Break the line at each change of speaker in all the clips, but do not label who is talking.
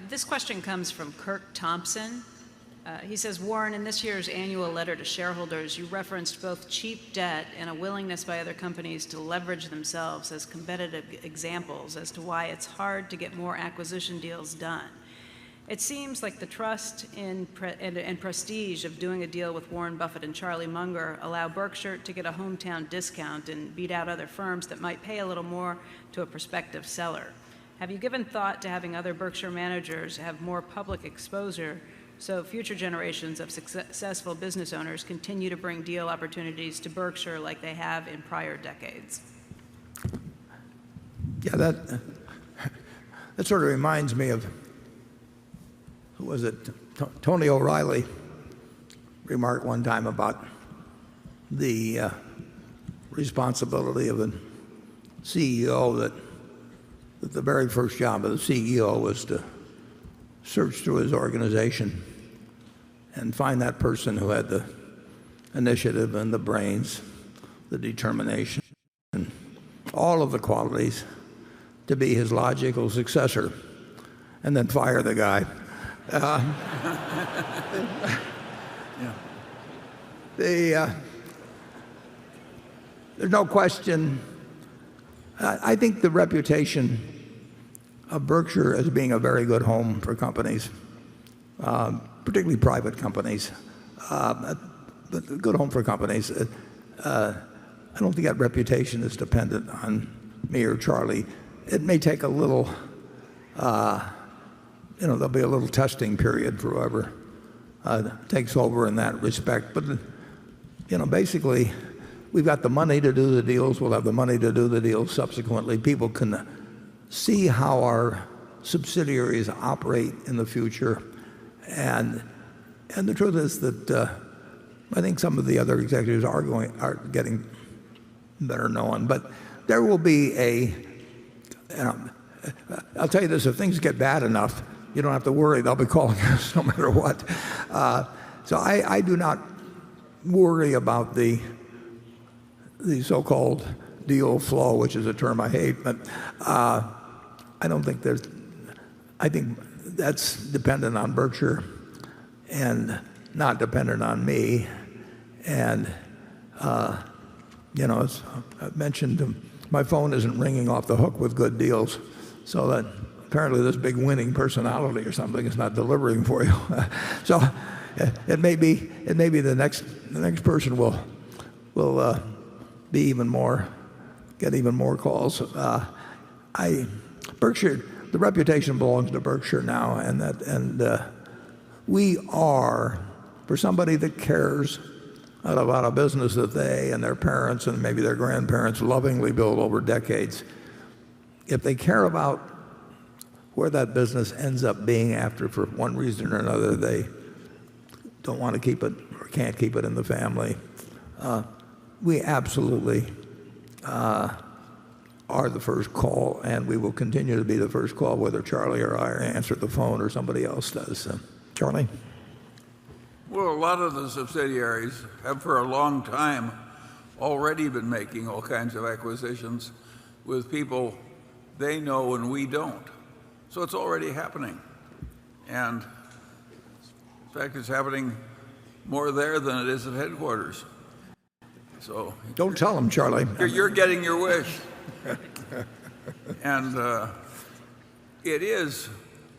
This question comes from Kirk Thompson. He says, Warren, in this year's annual letter to shareholders, you referenced both cheap debt and a willingness by other companies to leverage themselves as competitive examples as to why it's hard to get more acquisition deals done. It seems like the trust and prestige of doing a deal with Warren Buffett and Charlie Munger allow Berkshire to get a hometown discount and beat out other firms that might pay a little more to a prospective seller. Have you given thought to having other Berkshire managers have more public exposure so future generations of successful business owners continue to bring deal opportunities to Berkshire like they have in prior decades?
Yeah, that sort of reminds me of, who was it? Tony O'Reilly remarked one time about the responsibility of a CEO that the very first job of the CEO was to search through his organization and find that person who had the initiative and the brains, the determination, and all of the qualities to be his logical successor, and then fire the guy. There's no question. I think the reputation of Berkshire as being a very good home for companies, particularly private companies, but a good home for companies. I don't think that reputation is dependent on me or Charlie. It may take a little, there'll be a little testing period for whoever takes over in that respect. But basically, we've got the money to do the deals. We'll have the money to do the deals subsequently. People can see how our subsidiaries operate in the future. And the truth is that I think some of the other executives are getting better known. But there will be I'll tell you this, if things get bad enough, you don't have to worry. They'll be calling us no matter what. So I do not worry about the so-called deal flow, which is a term I hate, but I don't think I think that's dependent on Berkshire and not dependent on me. And as I mentioned, my phone isn't ringing off the hook with good deals, so that apparently this big winning personality or something is not delivering for you. So it may be the next person will be even more, get even more calls. Berkshire, the reputation belongs to Berkshire now, and we are, for somebody that cares about a business that they and their parents and maybe their grandparents lovingly built over decades, if they care about where that business ends up being after, for one reason or another, they don't want to keep it or can't keep it in the family, we absolutely are the first call, and we will continue to be the first call, whether Charlie or I answer the phone or somebody else does. Charlie?
Well, a lot of the subsidiaries have for a long time already been making all kinds of acquisitions with people they know and we don't. So it's already happening. And in fact, it's happening more there than it is at headquarters. So
don't tell them, Charlie.
You're getting your wish. And it is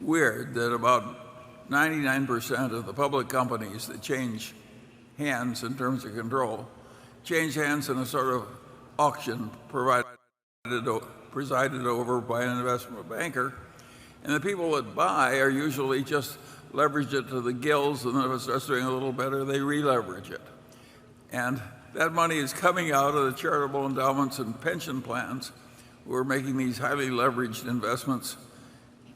weird that about 99% of the public companies that change hands in terms of control change hands in a sort of auction presided over by an investment banker. And the people that buy are usually just leverage it to the gills, and then if it starts doing a little better, they re-leverage it. And that money is coming out of the charitable endowments and pension plans who are making these highly leveraged investments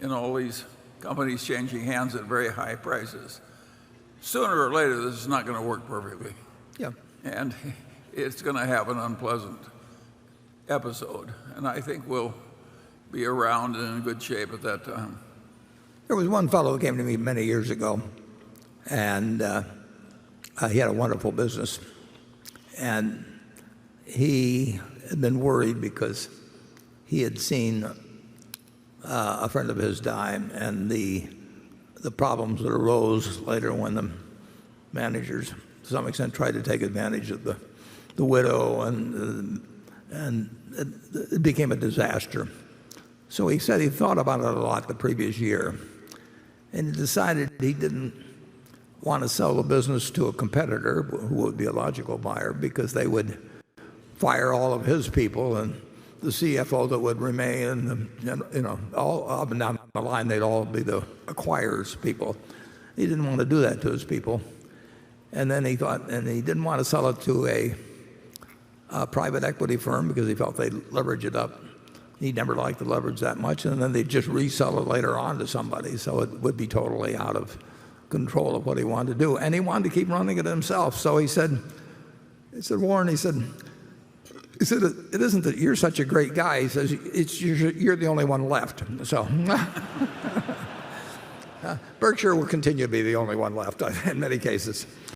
in all these companies changing hands at very high prices. Sooner or later, this is not going to work perfectly.
Yeah.
And it's going to have an unpleasant episode. And I think we'll be around and in good shape at that time.
There was one fellow who came to me many years ago, and he had a wonderful business. And he had been worried because he had seen a friend of his died, and the problems that arose later when the managers, to some extent, tried to take advantage of the widow, and it became a disaster. So he said he thought about it a lot the previous year, and he decided he didn't want to sell the business to a competitor who would be a logical buyer, because they would fire all of his people, and the CFO that would remain, and all up and down the line, they'd all be the acquirers people. He didn't want to do that to his people. And then he thought, and he didn't want to sell it to a private equity firm because he felt they'd leverage it up. He never liked to leverage that much, and then they'd just resell it later on to somebody, so it would be totally out of control of what he wanted to do. And he wanted to keep running it himself. So he said, Warren, he said, it isn't that you're such a great guy. He says, you're the only one left. So Berkshire will continue to be the only one left in many cases.